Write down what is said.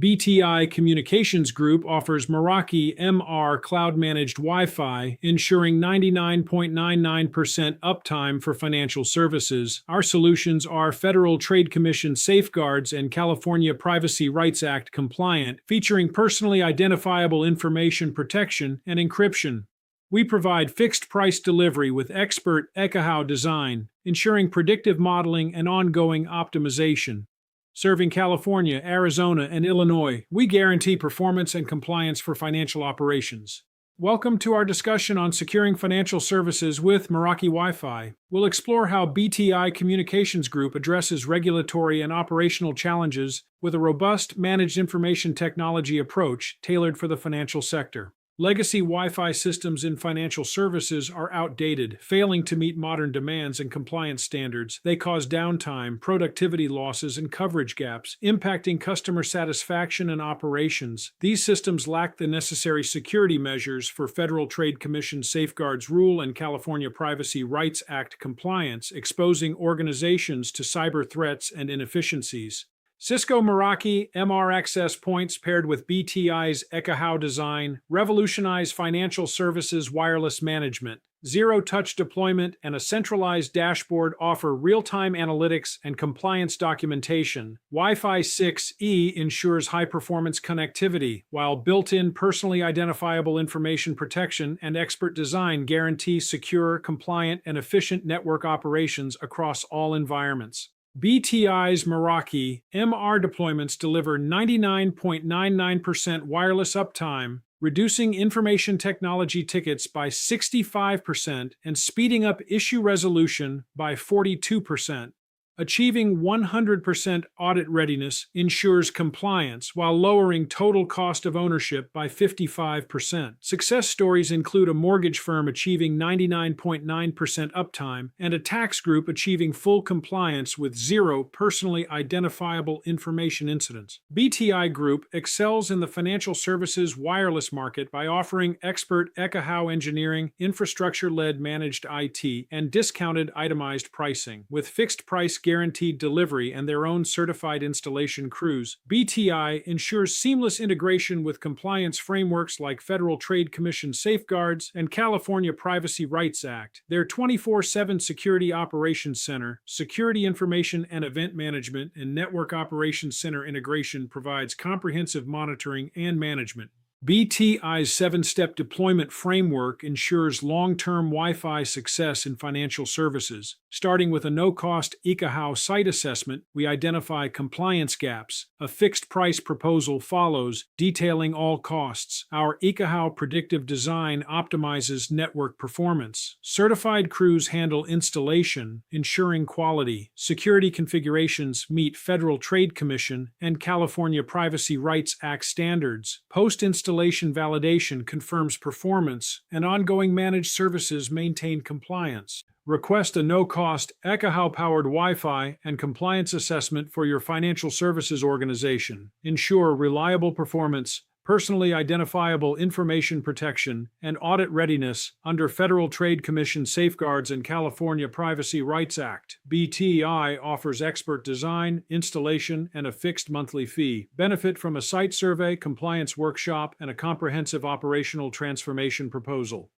BTI Communications Group offers Meraki MR cloud-managed Wi-Fi, ensuring 99.99% uptime for financial services. Our solutions are Federal Trade Commission Safeguards and California Privacy Rights Act compliant, featuring personally identifiable information protection and encryption. We provide fixed-price delivery with expert Ekahau design, ensuring predictive modeling and ongoing optimization. Serving California, Arizona, and Illinois, we guarantee performance and compliance for financial operations. Welcome to our discussion on securing financial services with Meraki Wi-Fi. We'll explore how BTI Communications Group addresses regulatory and operational challenges with a robust managed information technology approach tailored for the financial sector. Legacy Wi-Fi systems in financial services are outdated, failing to meet modern demands and compliance standards. They cause downtime, productivity losses, and coverage gaps, impacting customer satisfaction and operations. These systems lack the necessary security measures for Federal Trade Commission Safeguards Rule and California Privacy Rights Act compliance, exposing organizations to cyber threats and inefficiencies. Cisco Meraki MR access points paired with BTI's Ekahau design revolutionize financial services wireless management. Zero-touch deployment and a centralized dashboard offer real-time analytics and compliance documentation. Wi-Fi 6E ensures high-performance connectivity, while built-in personally identifiable information protection and expert design guarantee secure, compliant, and efficient network operations across all environments. BTI's Meraki MR deployments deliver 99.99% wireless uptime, reducing information technology tickets by 65% and speeding up issue resolution by 42%. Achieving 100% audit readiness ensures compliance while lowering total cost of ownership by 55%. Success stories include a mortgage firm achieving 99.9% uptime and a tax group achieving full compliance with zero personally identifiable information incidents. BTI Group excels in the financial services wireless market by offering expert Ekahau engineering, infrastructure-led managed IT, and discounted itemized pricing. With fixed-price guaranteed delivery and their own certified installation crews, BTI ensures seamless integration with compliance frameworks like Federal Trade Commission Safeguards and California Privacy Rights Act. Their 24/7 Security Operations Center, Security Information and Event Management, and Network Operations Center integration provides comprehensive monitoring and management. BTI's 7-step deployment framework ensures long-term Wi-Fi success in financial services. Starting with a no-cost Ekahau site assessment, we identify compliance gaps. A fixed-price proposal follows, detailing all costs. Our Ekahau predictive design optimizes network performance. Certified crews handle installation, ensuring quality. Security configurations meet Federal Trade Commission and California Privacy Rights Act standards. Post-installation validation confirms performance, and ongoing managed services maintain compliance. Request a no-cost Ekahau-powered Wi-Fi and compliance assessment for your financial services organization. Ensure reliable performance, personally identifiable information protection, and audit readiness under Federal Trade Commission Safeguards and California Privacy Rights Act. BTI offers expert design, installation, and a fixed monthly fee. Benefit from a site survey, compliance workshop, and a comprehensive operational transformation proposal.